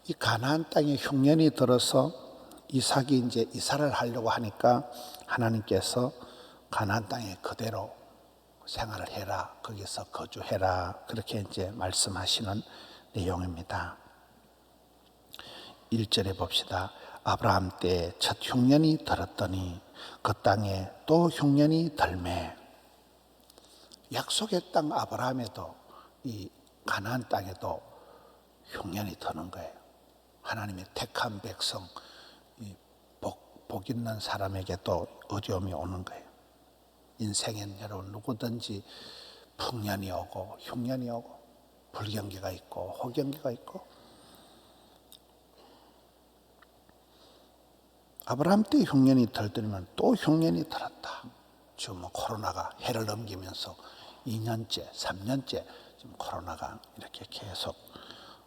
이 가나안 땅에 흉년이 들어서 이삭이 이제 이사를 하려고 하니까 하나님께서 가나안 땅에 그대로 생활을 해라, 거기서 거주해라, 그렇게 이제 말씀하시는 내용입니다. 1절에 봅시다. 아브라함 때 첫 흉년이 들었더니 그 땅에 또 흉년이 들매. 약속의 땅 아브라함에도 이 가나안 땅에도 흉년이 드는 거예요. 하나님의 택한 백성, 복 있는 사람에게도 어려움이 오는 거예요. 인생엔 여러분 누구든지 풍년이 오고 흉년이 오고 불경기가 있고 호경기가 있고, 아브라함 때 흉년이 들더니만 또 흉년이 들었다. 지금 코로나가 해를 넘기면서 2년째, 3년째 지금 코로나가 이렇게 계속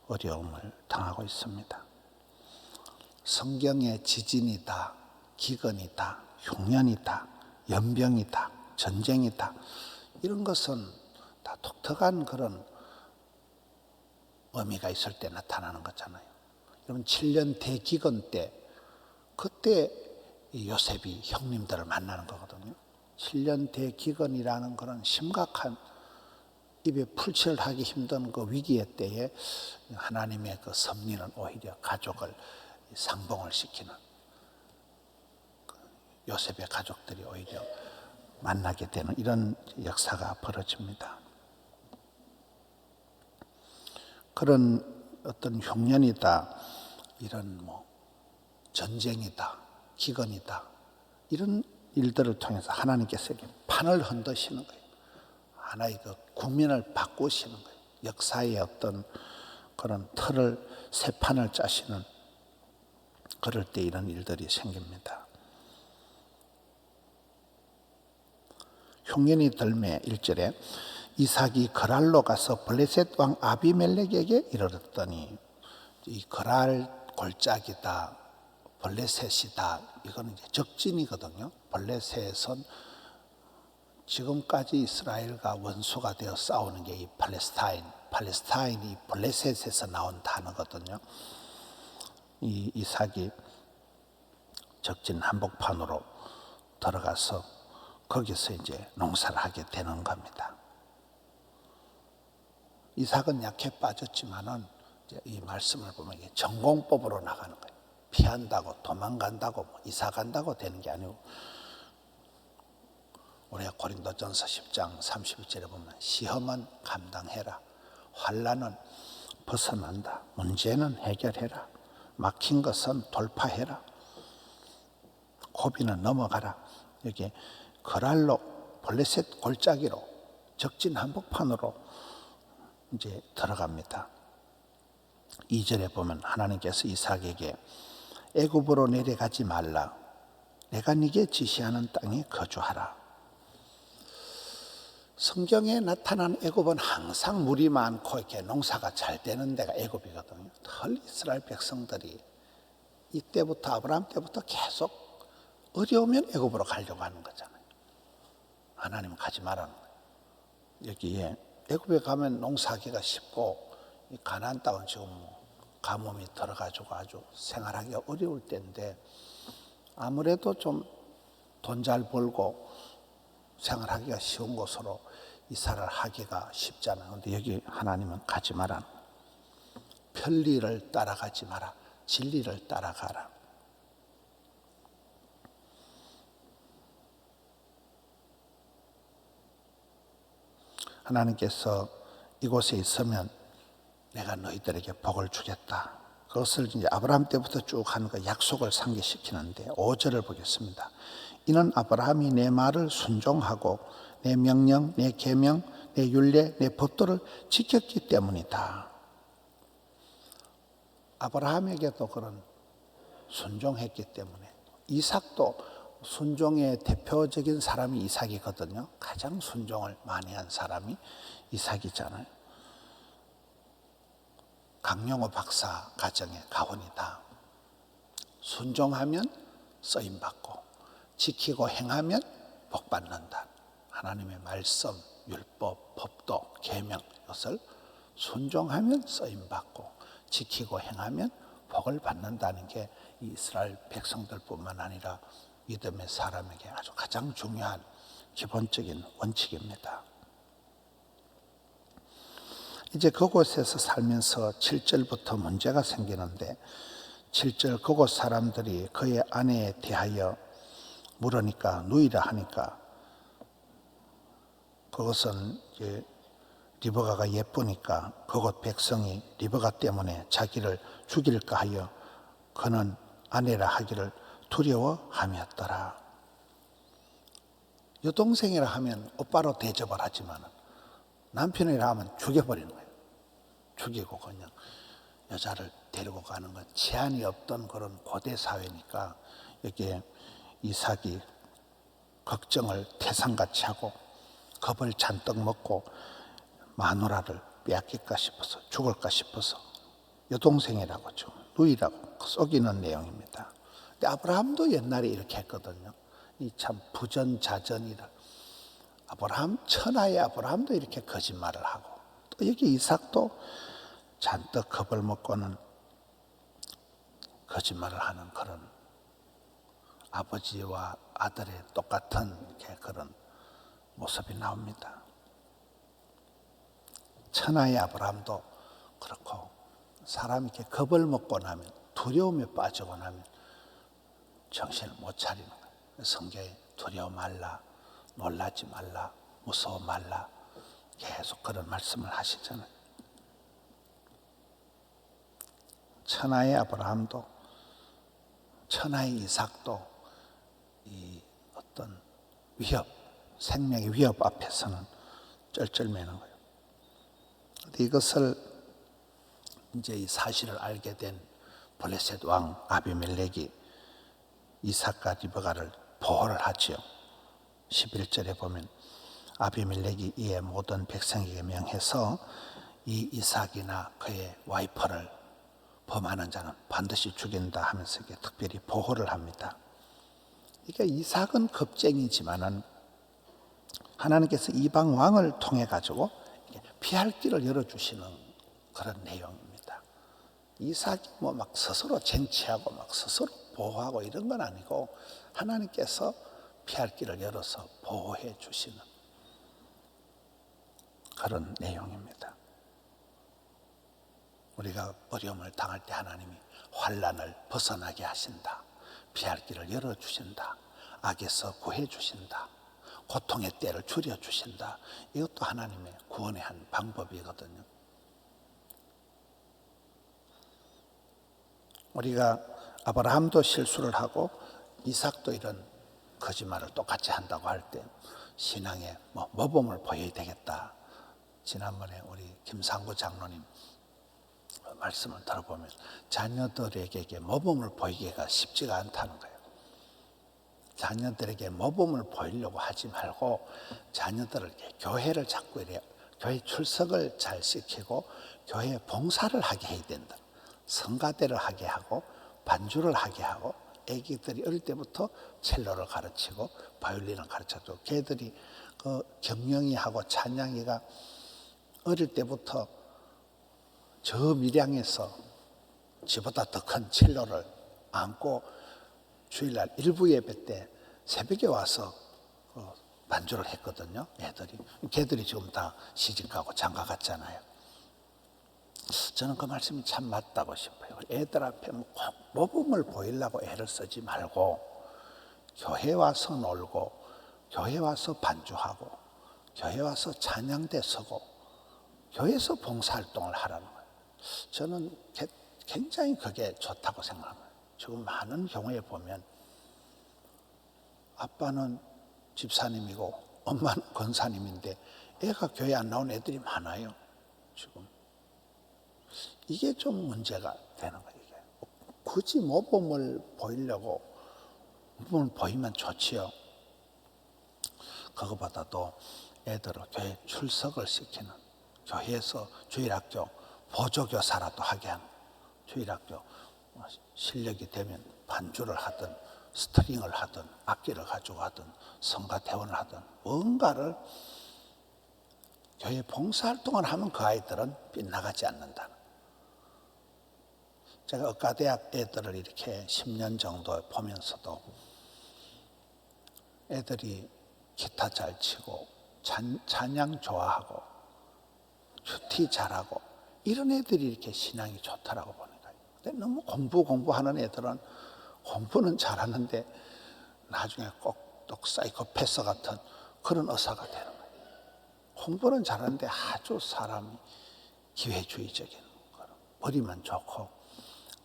어려움을 당하고 있습니다. 성경에 지진이다, 기근이다, 흉년이다, 연병이다, 전쟁이다, 이런 것은 다 독특한 그런 의미가 있을 때 나타나는 거잖아요. 여러분 7년 대기근 때, 그때 요셉이 형님들을 만나는 거거든요. 7년 대기근이라는 그런 심각한 입에 풀칠을 하기 힘든 그 위기의 때에 하나님의 그 섭리는 오히려 가족을 상봉을 시키는, 요셉의 가족들이 오히려 만나게 되는 이런 역사가 벌어집니다. 그런 어떤 흉년이다, 이런 전쟁이다, 기근이다, 이런 일들을 통해서 하나님께서 이렇게 판을 흔드시는 거예요. 하나의 그 국민을 바꾸시는 거예요. 역사의 어떤 그런 틀을, 새 판을 짜시는, 그럴 때 이런 일들이 생깁니다. 흉년이 들매 1절에 이삭이 거랄로 가서 블레셋 왕 아비멜렉에게 이르렀더니, 이 거랄 골짜기다, 블레셋이다, 이거는 이제 적진이거든요. 블레셋은 지금까지 이스라엘과 원수가 되어 싸우는 게 이 팔레스타인이 블레셋에서 나온 단어거든요. 이 이삭이 적진 한복판으로 들어가서 거기서 이제 농사를 하게 되는 겁니다. 이삭은 약해 빠졌지만은 이제 이 말씀을 보면 이게 전공법으로 나가는 거예요. 피한다고, 도망간다고, 이사 간다고 되는 게 아니고, 우리가 고린도전서 10장 31절에 보면 시험은 감당해라, 환난은 벗어난다, 문제는 해결해라, 막힌 것은 돌파해라, 고비는 넘어가라. 여기 거랄로, 블레셋 골짜기로, 적진 한복판으로 이제 들어갑니다. 2절에 보면 하나님께서 이삭에게 애굽으로 내려가지 말라, 내가 네게 지시하는 땅에 거주하라. 성경에 나타난 애굽은 항상 물이 많고 이렇게 농사가 잘 되는 데가 애굽이거든요. 늘 이스라엘 백성들이 이때부터, 아브라함 때부터 계속 어려우면 애굽으로 가려고 하는 거잖아요. 하나님은 가지 말라는 거예요. 여기에 애굽에 가면 농사하기가 쉽고, 이 가나안 땅은 지금 가뭄이 들어가지고 아주 생활하기가 어려울 때인데, 아무래도 좀 돈 잘 벌고 생활하기가 쉬운 곳으로 이사를 하기가 쉽잖아요. 그런데 여기 하나님은 가지 마라. 편리를 따라가지 마라. 진리를 따라가라. 하나님께서 이곳에 있으면 내가 너희들에게 복을 주겠다. 그것을 이제 아브라함 때부터 쭉 하는 그 약속을 상기시키는데, 5절을 보겠습니다. 이는 아브라함이 내 말을 순종하고 내 명령, 내 계명, 내 율례, 내 법도를 지켰기 때문이다. 아브라함에게도 그런 순종했기 때문에, 이삭도 순종의 대표적인 사람이 이삭이거든요. 가장 순종을 많이 한 사람이 이삭이잖아요. 강용호 박사 가정의 가훈이다. 순종하면 쓰임받고 지키고 행하면 복받는다. 하나님의 말씀, 율법, 법도, 계명, 이것을 순종하면 쓰임받고 지키고 행하면 복을 받는다는 게 이스라엘 백성들뿐만 아니라 믿음의 사람에게 아주 가장 중요한 기본적인 원칙입니다. 이제 그곳에서 살면서 7절부터 문제가 생기는데 7절 그곳 사람들이 그의 아내에 대하여 물으니까 누이라 하니까 그것은 이제 리브가가 예쁘니까 그곳 백성이 리브가 때문에 자기를 죽일까 하여 그는 아내라 하기를 두려워함이었더라. 여동생이라 하면 오빠로 대접을 하지만 남편이라 하면 죽여버리는 거예요. 죽이고 그냥 여자를 데리고 가는 건 제한이 없던 그런 고대 사회니까 여기에 이삭이 걱정을 태산같이 하고 겁을 잔뜩 먹고 마누라를 빼앗길까 싶어서 죽을까 싶어서 여동생이라고 좀 누이라고 속이는 내용입니다. 근데 아브라함도 옛날에 이렇게 했거든요. 이 참 부전자전이라 아브라함 천하의 아브라함도 이렇게 거짓말을 하고 또 여기 이삭도 잔뜩 겁을 먹고는 거짓말을 하는 그런 아버지와 아들의 똑같은 이렇게 그런 모습이 나옵니다. 천하의 아브라함도 그렇고 사람이 이렇게 겁을 먹고 나면 두려움에 빠지고 나면 정신을 못 차리는 거예요. 성경에 두려워 말라, 놀라지 말라, 무서워 말라 계속 그런 말씀을 하시잖아요. 천하의 아브라함도 천하의 이삭도 이 어떤 위협, 생명의 위협 앞에서는 쩔쩔매는 거예요. 이것을 이제 이 사실을 알게 된 블레셋 왕 아비멜렉이 이삭과 리브가를 보호를 하지요. 11절에 보면 아비멜렉이 이에 모든 백성에게 명해서 이 이삭이나 그의 와이프를 범하는 자는 반드시 죽인다 하면서 특별히 보호를 합니다. 그러니까 이삭은 겁쟁이지만은 하나님께서 이방 왕을 통해 가지고 피할 길을 열어주시는 그런 내용입니다. 이삭이 뭐 막 스스로 쟁취하고 막 스스로 보호하고 이런 건 아니고 하나님께서 피할 길을 열어서 보호해 주시는 그런 내용입니다. 우리가 어려움을 당할 때 하나님이 환난을 벗어나게 하신다. 피할 길을 열어주신다. 악에서 구해주신다. 고통의 때를 줄여주신다. 이것도 하나님의 구원의 한 방법이거든요. 우리가 아브라함도 실수를 하고 이삭도 이런 거짓말을 똑같이 한다고 할 때 신앙에 모범을 보여야 되겠다. 지난번에 우리 김상구 장로님 말씀을 들어보면 자녀들에게 모범을 보이기가 쉽지가 않다는 거예요. 자녀들에게 모범을 보이려고 하지 말고 자녀들을 교회를 자꾸 이래 교회 출석을 잘 시키고 교회 봉사를 하게 해야 된다. 성가대를 하게 하고 반주를 하게 하고 애기들이 어릴 때부터 첼로를 가르치고 바이올린을 가르쳐주고 걔들이 그 경영이하고 찬양이가 어릴 때부터 저 밀양에서 지보다 더 큰 첼로를 안고 주일날 일부 예배 때 새벽에 와서 반주를 했거든요. 걔들이 지금 다 시집가고 장가갔잖아요. 저는 그 말씀이 참 맞다고 싶어요. 애들 앞에 꼭 모범을 보이려고 애를 쓰지 말고 교회 와서 놀고 교회 와서 반주하고 교회 와서 찬양대 서고 교회에서 봉사활동을 하라는 거예요. 저는 굉장히 그게 좋다고 생각합니다. 지금 많은 경우에 보면 아빠는 집사님이고 엄마는 권사님인데 애가 교회 안 나온 애들이 많아요. 지금 이게 좀 문제가 되는 거예요. 이게. 굳이 모범을 보이려고 모범을 보이면 좋지요. 그거보다도 애들을 교회 출석을 시키는 교회에서 주일학교 보조교사라도 하게 하는 주일학교 실력이 되면 반주를 하든 스트링을 하든 악기를 가지고 하든 성가대원을 하든 뭔가를 교회 봉사활동을 하면 그 아이들은 빗나가지 않는다. 제가 의과대학 애들을 이렇게 10년 정도 보면서도 애들이 기타 잘 치고 찬양 좋아하고 큐티 잘하고 이런 애들이 이렇게 신앙이 좋다라고 보는 거예요. 근데 너무 공부하는 애들은 공부는 잘하는데 나중에 꼭 또 사이코패스 같은 그런 의사가 되는 거예요. 공부는 잘하는데 아주 사람이 기회주의적인 그런 머리만 좋고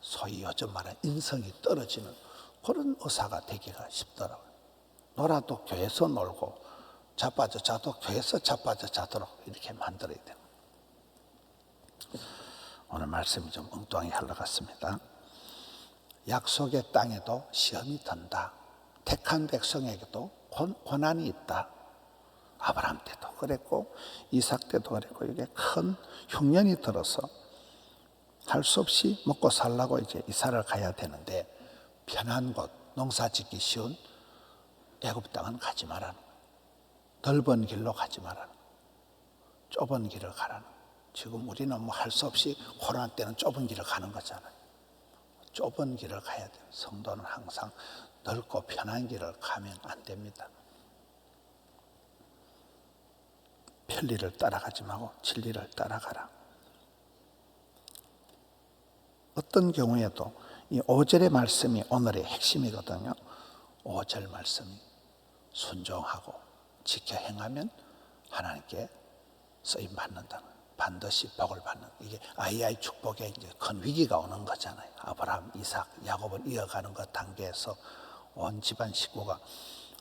소위 요즘 말하는 인성이 떨어지는 그런 의사가 되기가 쉽더라고요. 놀아도 교회에서 놀고 자빠져 자도 교회에서 자빠져 자도록 이렇게 만들어야 돼요. 오늘 말씀이 좀 엉뚱하게 흘러갔습니다. 약속의 땅에도 시험이 든다. 택한 백성에게도 고난이 있다. 아브라함 때도 그랬고 이삭 때도 그랬고 이게 큰 흉년이 들어서 할 수 없이 먹고 살라고 이제 이사를 가야 되는데 편한 곳, 농사 짓기 쉬운 애굽 땅은 가지 말라는 거예요. 넓은 길로 가지 말라는 거예요. 좁은 길을 가라는 거예요. 지금 우리는 뭐 할 수 없이 코로나 때는 좁은 길을 가는 거잖아요. 좁은 길을 가야 돼요. 성도는 항상 넓고 편한 길을 가면 안 됩니다. 편리를 따라가지 말고 진리를 따라가라. 어떤 경우에도 이 5절의 말씀이 오늘의 핵심이거든요. 5절 말씀이 순종하고 지켜 행하면 하나님께 쓰임 받는다는, 반드시 복을 받는, 이게 아이의 축복에 이제 큰 위기가 오는 거잖아요. 아브라함, 이삭, 야곱을 이어가는 그 단계에서 온 집안 식구가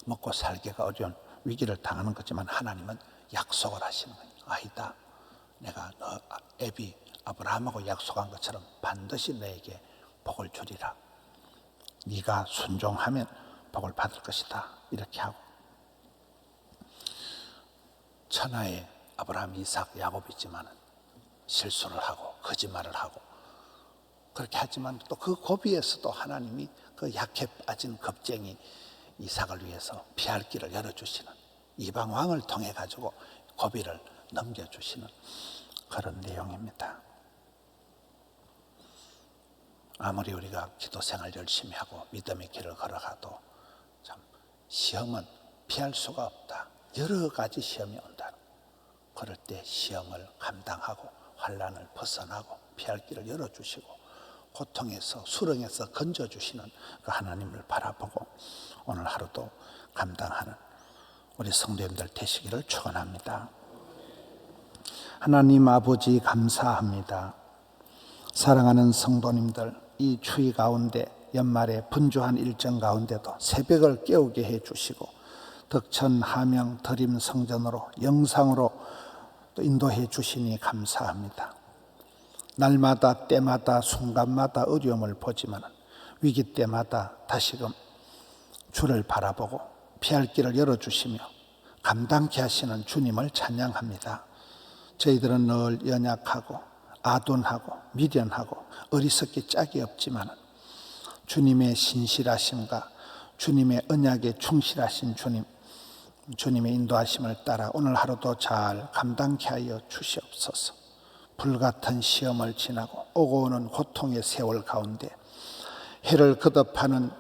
먹고 살기가 어려운 위기를 당하는 거지만 하나님은 약속을 하시는 거예요. 아이다, 내가 너 애비 아브라함하고 약속한 것처럼 반드시 너에게 복을 주리라. 네가 순종하면 복을 받을 것이다. 이렇게 하고 천하의 아브라함, 이삭, 야곱이지만 실수를 하고 거짓말을 하고 그렇게 하지만 또 그 고비에서도 하나님이 그 약해 빠진 겁쟁이 이삭을 위해서 피할 길을 열어주시는, 이방 왕을 통해 가지고 고비를 넘겨주시는 그런 내용입니다. 아무리 우리가 기도 생활 열심히 하고 믿음의 길을 걸어가도 참 시험은 피할 수가 없다. 여러 가지 시험이 온다. 그럴 때 시험을 감당하고 환난을 벗어나고 피할 길을 열어주시고 고통에서 수렁에서 건져주시는 그 하나님을 바라보고 오늘 하루도 감당하는 우리 성도님들 되시기를 축원합니다. 하나님 아버지 감사합니다. 사랑하는 성도님들, 이 추위 가운데 연말에 분주한 일정 가운데도 새벽을 깨우게 해주시고 덕천, 함영, 드림 성전으로 영상으로 또 인도해 주시니 감사합니다. 날마다 때마다 순간마다 어려움을 보지만 위기 때마다 다시금 주를 바라보고 피할 길을 열어주시며 감당케 하시는 주님을 찬양합니다. 저희들은 늘 연약하고 아둔하고 미련하고 어리석기 짝이 없지만 주님의 신실하심과 주님의 언약에 충실하신 주님의 인도하심을 따라 오늘 하루도 잘 감당케 하여 주시옵소서. 불같은 시험을 지나고 오고 오는 고통의 세월 가운데 해를 거듭하는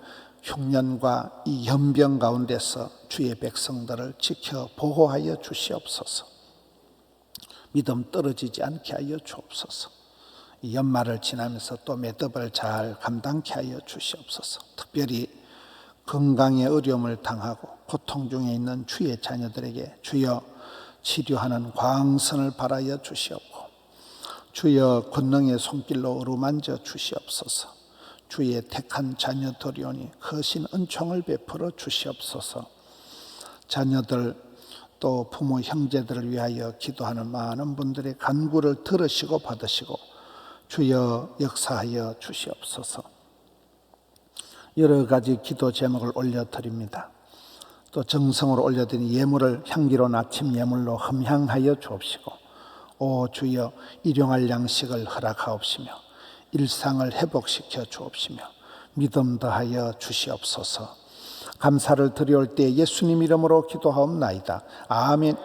흉년과 이 연병 가운데서 주의 백성들을 지켜 보호하여 주시옵소서. 믿음 떨어지지 않게 하여 주옵소서. 이 연말을 지나면서 또 매듭을 잘 감당케 하여 주시옵소서. 특별히 건강의 어려움을 당하고 고통 중에 있는 주의 자녀들에게 주여 치료하는 광선을 발하여 주시옵고 주여 권능의 손길로 어루만져 주시옵소서. 주의 택한 자녀들이 오니 거신 은총을 베풀어 주시옵소서. 자녀들 또 부모 형제들을 위하여 기도하는 많은 분들의 간구를 들으시고 받으시고 주여 역사하여 주시옵소서. 여러 가지 기도 제목을 올려드립니다. 또 정성으로 올려드린 예물을 향기로운 아침 예물로 흠향하여 주옵시고 오 주여 일용할 양식을 허락하옵시며 일상을 회복시켜 주옵시며 믿음 더하여 주시옵소서. 감사를 드려올 때 예수님 이름으로 기도하옵나이다. 아멘.